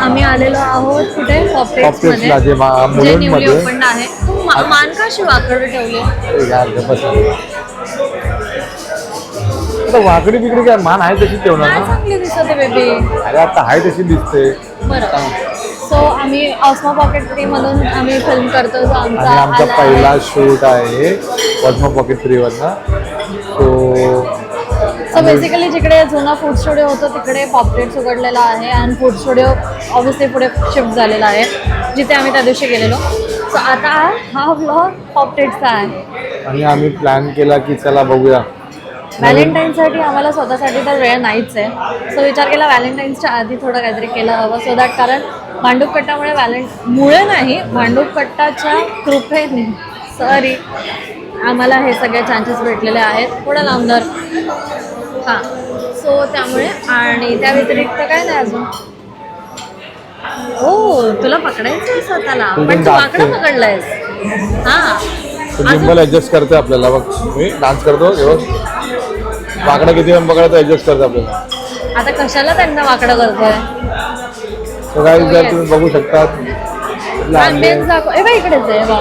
आम्ही आलेलो आहोत कुठे पॉपलेट्स पॉपलेट्सला मध्ये जे न्यूली मुलुंडमध्ये. ओपन आहे. मान का अशी वाकड ठेवली? आता वाकडी बिकडी काय मान आहे तशी ठेवणार काय ना. चांगली दिसते बेबी. अरे आता आहे तशी दिसते. बरं. सो आम्ही ऑस्मो पॉकेट 3 मधून आम्ही फिल्म करतो. जो आणि आमचा पहिला शूट आहे osmo pocket 3 Verna. So basically जिकडे जुना फूड स्टुडिओ होतो तिकडे पॉपलेट्स उघडलेला आहे आणि फूड स्टुडिओ ऑब्व्हियसली पुढे शिफ्ट झालेला आहे जिथे आम्ही त्या दिवशी गेलेलो. सो आता हा व्लॉग पॉपलेट्सचा आहे. आणि आम्ही प्लॅन केला की चला बघूया. व्हॅलेंटाईन्ससाठी आम्हाला स्वतःसाठी तर वेळ नाहीच आहे. सो विचार केला व्हॅलेंटाईन्सच्या आधी थोडं काहीतरी केलं हवं सो दॅट कारण भांडूपकट्टामुळे मुळे नाही भांडूपकट्टाच्या कृपेने सॉरी आम्हाला हे सगळे चान्सेस भेटलेले आहेत थोडं लांबदार. हां सो त्यामुळे आणि त्या व्यतिरिक्त काय नाही अजून. हो तुला पकडायचं आहे स्वतःला पण तू वाकडं पकडलंयस. हां जिंबल ऍडजस्ट करते आपल्याला. बघ मी डान्स करतो वाकडा किती वेळ पकडायचं ऍडजस्ट करते आपल्याला. आता कशाला त्यांना वाकडं करतोय. सो गाईज जर तुम्ही बघू शकता ॲम्बियन्स दाखव. ए बा इकडेच आहे बा.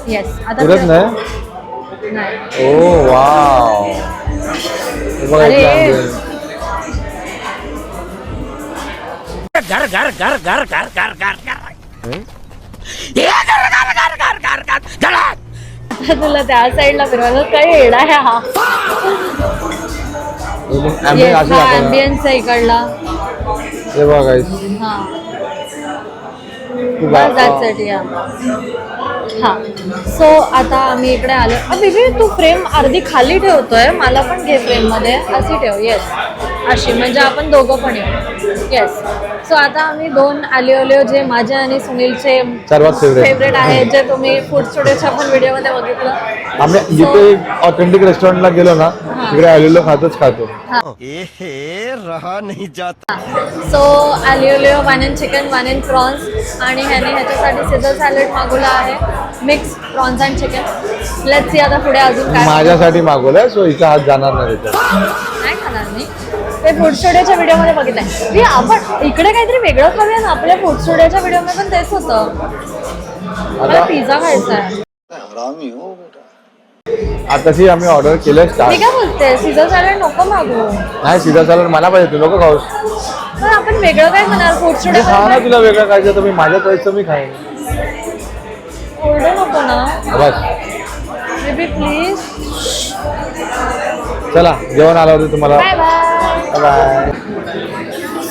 येस आता फिरत नाही. ओ वाव. घर घर घर घर घर घर घर घर तुला त्या साईडला फिरवायला काही येडा आहे हा. ॲम्बियन्स आहे इकडला. हे बघा गाईज. हां बस दॅट्स इट. हां सो आता आम्ही इकडे आलो. बेबी तू फ्रेम अर्धी खाली ठेवतोय मला पण घे फ्रेममध्ये अशी ठेव. येस अशी म्हणजे आपण दोघं पण येऊ. येस सो आता आम्ही 2 आलिओलिओ जे माझे आणि सुनीलचे सर्वात फेवरेट आहेत जे तुम्ही फूड स्टुडिओच्या पण व्हिडिओमध्ये बघितलं. आम्ही जिथे ऑथेंटिक रेस्टॉरंटला गेलो ना तिकडे आलिओलिओ खातो. रहा नहीं जाता. So aglio olio 1 and chicken 1 and prawns आणि ह्याच्यासाठी सीझर सॅलड मागवला आहे. Mix prawns and chicken. Let's see आता पुढे अजून काय. माझ्यासाठी मागवलंय सो हिचा हात जाणार नाही त्याच्यात. नाही खाणार मी ते फूड स्टुडिओच्या व्हिडिओमध्ये बघितलंय. आपण इकडे काहीतरी वेगळं खाऊया ना. आपल्या फूड स्टुडिओच्या व्हिडिओमध्ये पण तेच होतं. मला पिझ्झा खायचा आहे. आताशी आम्ही ऑर्डर केलंय मी स्टार्ट. काय बोलते सीझर सॅलड नको मागू. नाही सीझर सॅलड मला पाहिजे. तू नको खाऊस. पण आपण वेगळं काय खाणार फूड स्टुडिओ. खा ना तुला वेगळं खायचं तर मी माझ्या चॉईसचं मी खाईन. ओरडू नको ना बस बेबी प्लीज. चला जेवण आलं होतं तुम्हाला. Bye bye. बाय.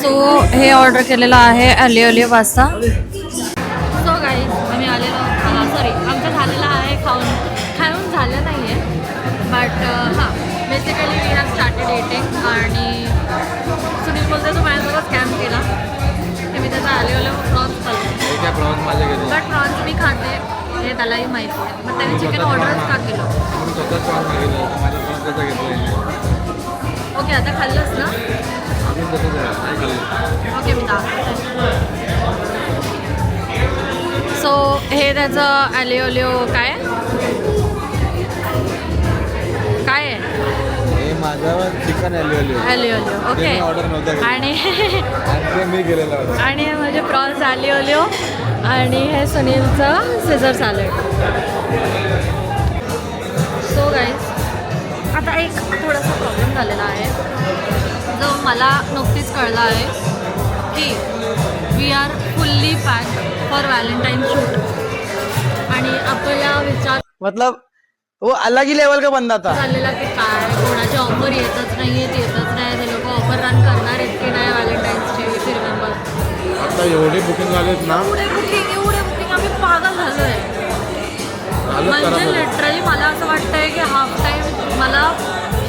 सो हे ऑर्डर केलेलं आहे आलिओलिओ पास्ता. सो गाईज आम्ही आलेलो सॉरी आमचं झालेलं आहे खाऊन झालं नाही आहे बट हां basically we have started eating आणि सुनील बोलते तो माझ्यासोबत स्कॅम केला की मी त्याचा आलिओलिओ प्रॉन्स खाल्ला. बट प्रॉन्स मी खाते हे त्यालाही माहिती आहे. मग त्याने चिकन ऑर्डरच का केलं. ओके आता खाल्लंस ना. ओके मी दाखवते. सो हे त्याचं आलिओलिओ काय आहे माझं चिकन आलिओलिओ. ओके आणि मी गेलेला होता. आणि हे म्हणजे प्रॉन्स आलिओलिओ आणि हे सुनीलचं सीझर सॅलड. सो गाईज आता एक थोडासा प्रॉब्लेम झालेला आहे जो मला नुकतीच कळला आहे की we are fully packed for Valentine shoot आणि आपला विचार मतलब वो अलग ही लेवल का बंदा था. झालेला की काय कोणाचे ऑफर येतच नाही ते लोक ऑफर रन करणार आहेत की नाही व्हॅलेंटाईन्सचे रिमेंबर. आता एवढे बुकिंग झालेत ना. एवढे बुकिंग आम्ही पागल झालोय. म्हणजे लिटरली मला असं वाटतंय की हाफ टाईम मला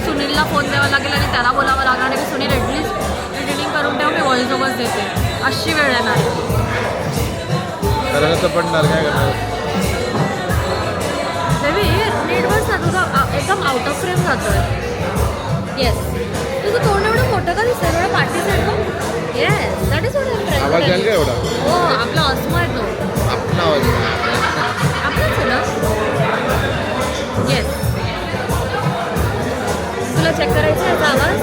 सुनीलला फोन द्यावा लागेल आणि त्याला बोलावं लागणार की सुनील ॲटलिस्ट एडिटिंग करून ठेव मी व्हॉइस ओव्हर देते. अशी वेळ येणार पण काय करणार. नीट बस ना तुझं एकदम आउट ऑफ फ्रेम जातोय. येस तुझं तोंड एवढं मोठं का दिसतंय एवढं पाठी side. Yes that is what आवाज यायला का एवढा. हो आपला अस्मा आहे तो. आपला आवाज आपलाच आहे ना. येस तुला चेक करायचं याचा आवाज.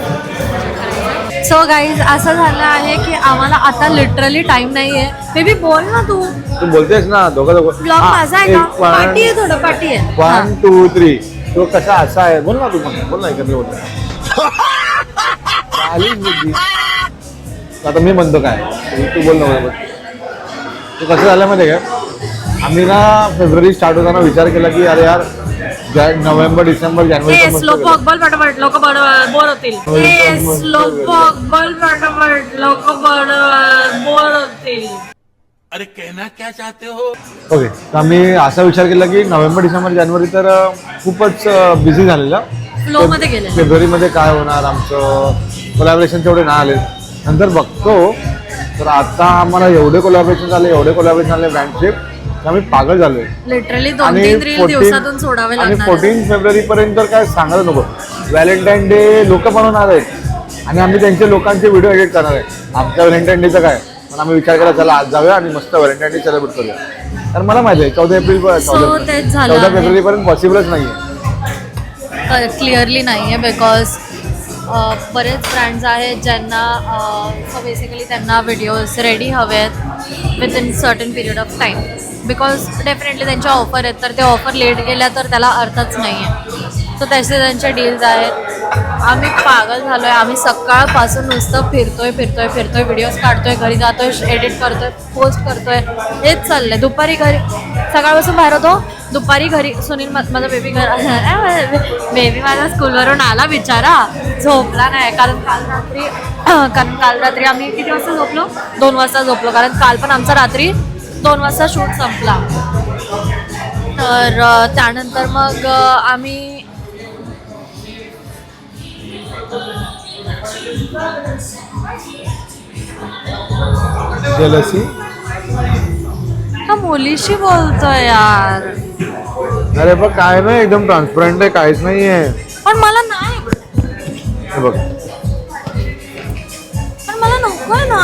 सो सो गाईज असं झालं आहे की आम्हाला आता लिटरली टाइम नाही आहे. बेबी बोल ना तू. तू बोलतेस ना दोघं ब्लॉग माझा आहे का? पार्टी आहे, थोडं पार्टी आहे. 1 2 3 तो कसा असा आहे बोल ना तू पण बोल ना एकत्र बोल आलीच बुद्धी. आता मी म्हणतो काय तू बोल ना बरोबर. तू कसं झालं माहिती आहे का आम्ही ना फेब्रुवारी स्टार्ट होताना विचार केला की अरे यार नोव्हेंबर डिसेंबर जानेवारी स्लोपॉक बॉल पटापट लोक बोर होतील. स्लोपॉक बॉल पटापट लोक बोर होतील. अरे कहना क्या चाहते हो? ओके तर आम्ही असा विचार केला की नोव्हेंबर डिसेंबर जानेवारी तर खूपच बिझी झालेला. फ्लो मध्ये गेले. फेब्रुवारीमध्ये काय होणार आमचं कोलॅबरेशन तेवढे नाही आले. नंतर बघतो तर आता आम्हाला एवढे कोलॅबरेशन झाले ब्रँडशिप आम्ही पागल झालोय लिटरली 2-3 रील दिवसातून सोडावे आणि लागणार. 14 फेब्रुवारी पर्यंत काय सांगायला नको. व्हॅलेंटाईन डे लोक बनवणार आहेत आणि आम्ही त्यांचे लोकांचे व्हिडिओ एडिट करणार आहे. आमच्या व्हॅलेंटाईन डेचं काय पण आम्ही विचार केला चला आज जाऊया आणि मस्त व्हॅलेंटाईन डे सेलिब्रेट करूया. तर मला माहिती आहे 14 फेब्रुवारी पर्यंत पॉसिबलच नाहीये. क्लिअरली नाही आहे बिकॉज बरेच ब्रँड्स आहेत ज्यांना सो बेसिकली त्यांना व्हिडिओज रेडी हवे आहेत with in certain period of time. Because definitely त्यांच्या ऑफर आहेत तर ते ऑफर लेट गेल्या तर त्याला अर्थच नाही आहे. सो त्याचे त्यांचे डील्स आहेत. आम्ही पागल झालो आहे. आम्ही सकाळपासून नुसतं फिरतोय व्हिडिओज काढतोय, घरी जातोय, एडिट करतोय, पोस्ट करतोय, हेच चाललंय. दुपारी घरी सकाळपासून बाहेर होतो, दुपारी घरी सुनील माझा बेबी बेबी माझा स्कूलवरून आला बिचारा, झोपला नाही. कारण काल रात्री आम्ही किती वाजता झोपलो? 2 वाजता झोपलो. कारण काल पण आमचा रात्री 2 वाजता शूट संपला. तर त्यानंतर मग आम्ही जेलसी हा मुलीशी बोलतोय यार. अरे बघ काय नाही एकदम ट्रान्सपरंट आहे काहीच नाहीये. पण मला नाही. हे बघ पण मला नकोय ना.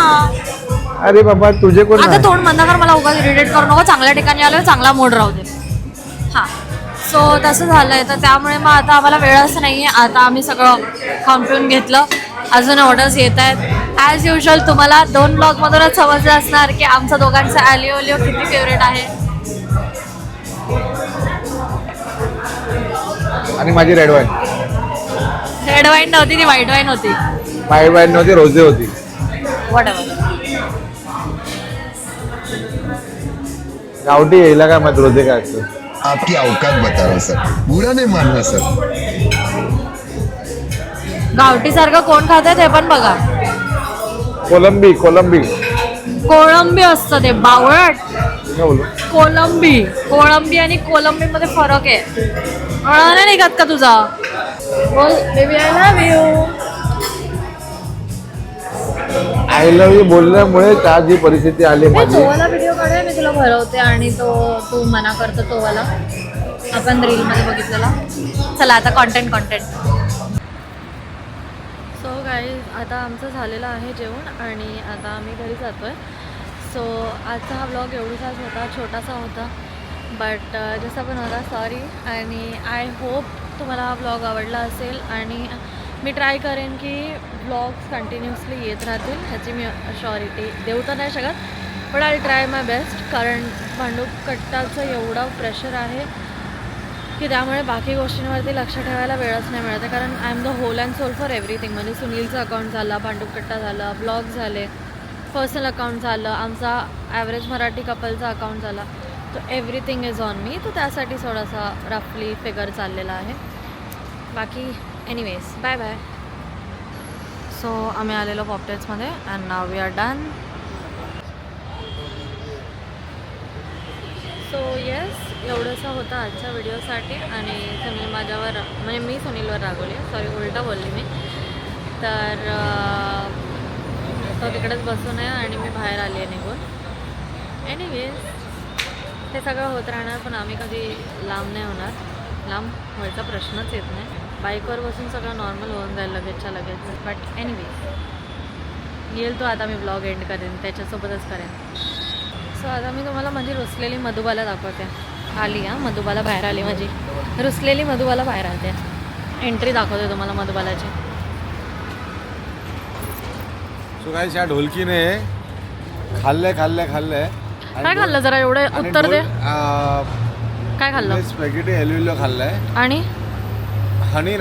अरे बाबा तुझे कोण आता तोंड बंद कर. मला उगाच इरिटेट करू नको. चांगल्या ठिकाणी आलोय, चांगला मूड राहू दे. हां सो तसं झालंय. तर त्यामुळे मग आता आम्हाला वेळच नाहीये. आता आम्ही सगळं खाऊन पिऊन घेतलं. अजून ऑर्डर्स येत आहेत. ॲज युजल तुम्हाला 2 ब्लॉगमधूनच समजलं असणार की आमचा दोघांचा ॲलिओ लिओ किती फेवरेट आहे. आणि माझी रेड वाईन. रेड वाईन नव्हती, ती व्हाईट वाईन होती. व्हाईट वाईन नव्हती, रोजे होती. व्हॉटएव्हर. गावठी यायला काय माहिती रोजे काय असतं. आपकी औकात बता रहा सर, बुरा नहीं मानना सर. गावठी सारखं कोण खाते ते पण बघा. कोलंबी कोळंबी असतं ते बावळट. काय बोलू कोळंबी आणि कोलंबी मध्ये फरक आहे. नाही निघत का तुझा? बोल baby I love you. I love you बोलल्यामुळे त्या जी परिस्थिती आली माझी. तोवाला व्हिडिओ काढूया, मी तुला भरवते आणि तू मना करतो तोवाला. आपण रीलमध्ये बघितलेला. चला आता कॉन्टेंट. सो गाईज आता आमचं झालेलं आहे जेवण आणि आता आम्ही घरी जातो आहे. सो आजचा हा ब्लॉग एवढाच होता, छोटासा होता, बट जसा पण होता सॉरी. आणि आय होप तुम्हाला हा ब्लॉग आवडला असेल आणि मी ट्राय करेन की ब्लॉग्स कंटिन्युअसली येत राहतील. ह्याची मी श्युरिटी देऊ तर नाही शकत, but I try my best. कारण भांडूपकट्टाचं एवढं प्रेशर आहे की त्यामुळे बाकी गोष्टींवरती लक्ष ठेवायला वेळच नाही मिळत आहे. कारण I am the whole and sole for everything. म्हणजे सुनीलचं अकाउंट झालं, भांडूपकट्टा झालं, ब्लॉग झाले, पर्सनल अकाउंट झालं, आमचा ॲव्हरेज मराठी कपलचा अकाउंट झाला. तो एव्हरीथिंग इज ऑन मी. तो त्यासाठी थोडासा रफली फिगर चाललेला आहे. बाकी एनिवेज बाय बाय. सो आम्ही आलेलो पॉपटेट्समध्ये and now we are done. So yes एवढंसं होतं आजच्या व्हिडिओसाठी. आणि सुनील माझ्यावर म्हणजे मी सुनीलवर रागवली, सॉरी उलटा बोलली मी. तर तो तिकडेच बसून आहे आणि मी बाहेर आली आहे निघून. एनिवेज ते सगळं होत राहणार, पण आम्ही कधी लांब नाही होणार. लांब व्हायचा प्रश्नच येत नाही. बाईकवर बसून सगळं नॉर्मल होऊन जाईल लगेचच्या लगेच. बट एनिवेज येईल तो. आता मी ब्लॉग एंड करेन, त्याच्यासोबतच करेन. सो आता मी तुम्हाला माझी रुसलेली मधुबाला दाखवते. आली मधुबाला बाहेर आली. माझी रुसलेली मधुबाला बाहेर आली. एंट्री दाखवते तुम्हाला मधुबालाची. सो काय या ढोलकीने खाल्लंय काय खाल्लं जरा एवढं उत्तर दे. काय खाल्लं? स्पॅगेटी एलिओलिओ खाल्लाय. आणि हनी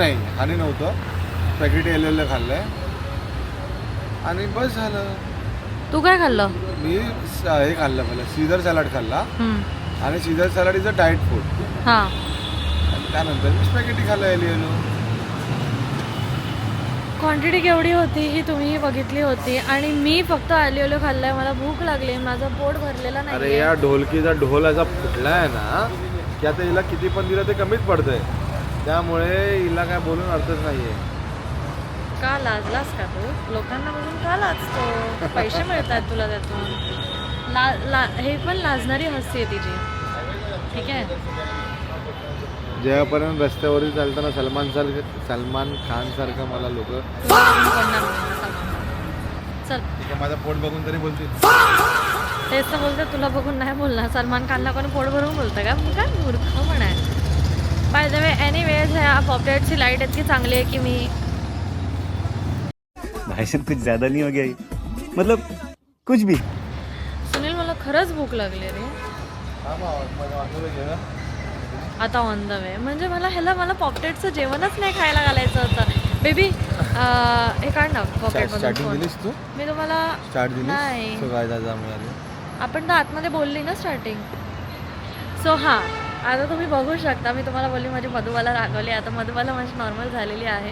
नव्हतं, स्पॅगेटी एलिओलिओ खाल्लंय आणि बस झालं. तू काय खाल्लं? मी हे खाल्लं, मला सीझर सॅलड खाल्ला आणि Caesar salad is a diet food. हां. आणि त्यानंतर मी स्पॅगेटी खाल्लं एलिओलिओ. क्वांटिटी केवढी होती ही तुम्हीही बघितली होती आणि मी फक्त एलिओलिओ खाल्लाय. मला भूक लागली, माझं पोट भरलेलं नाही. अरे या ढोलकीचा ढोल असा फुटला आहे ना की आता हिला किती पण दिलं ते कमीच पडतंय, त्यामुळे हिला काय बोलून अर्थच नाहीये. का लाजलास का तू? लोकांना बघून का लाजतो? पैसे मिळतात तुला त्यातून. हे पण लाजणारी हस्ती आहे तिची. ठीक आहे. जेव्हापर्यंत रस्त्यावरील चालताना सलमान खान सारखं मला लोक चल, ठीक आहे, माझं पोट बघून तरी बोलतील. तेच तर बोलते, तुला बघून नाही बोलणार. सलमान खानला कोणी पोट भरून बोलतं का? काय मूर्ख पण आहे. बाय द वे एनीवेज ह्या पॉपलेटची लाईट इतकी चांगली आहे की मी भाई साहब कुछ ज्यादा नहीं हो गया ये? मतलब कुछ भी. सुनील मला खरंच भूक लागली रे. आता ऑन द वे म्हणजे मला पॉपलेटचं जेवणच नाही खायला घालायचं होतं. बेबी हे काढ ना पॉकेटमधून. तू मी तुम्हाला स्टार्ट दिली नाही. मिळाली. आपण तर आतमध्ये बोलली ना स्टार्टिंग. सो हां, आता तुम्ही बघू शकता. मी तुम्हाला बोलली माझी मधुबाला रागवली. आता मधुबाला माझी नॉर्मल झालेली आहे.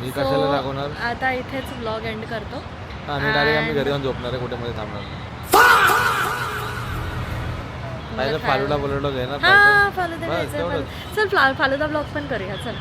मी कशाला रागवणार? आता इथेच ब्लॉग एंड करतो आणि डायरेक्ट आम्ही घरी जाऊन झोपणार आहे, कुठे मध्ये थांबणार नाही. फालुदा बोलवलं घे ना. हां, फालुदा घ्यायचं. चल फालुदा ब्लॉग पण करूया. चल.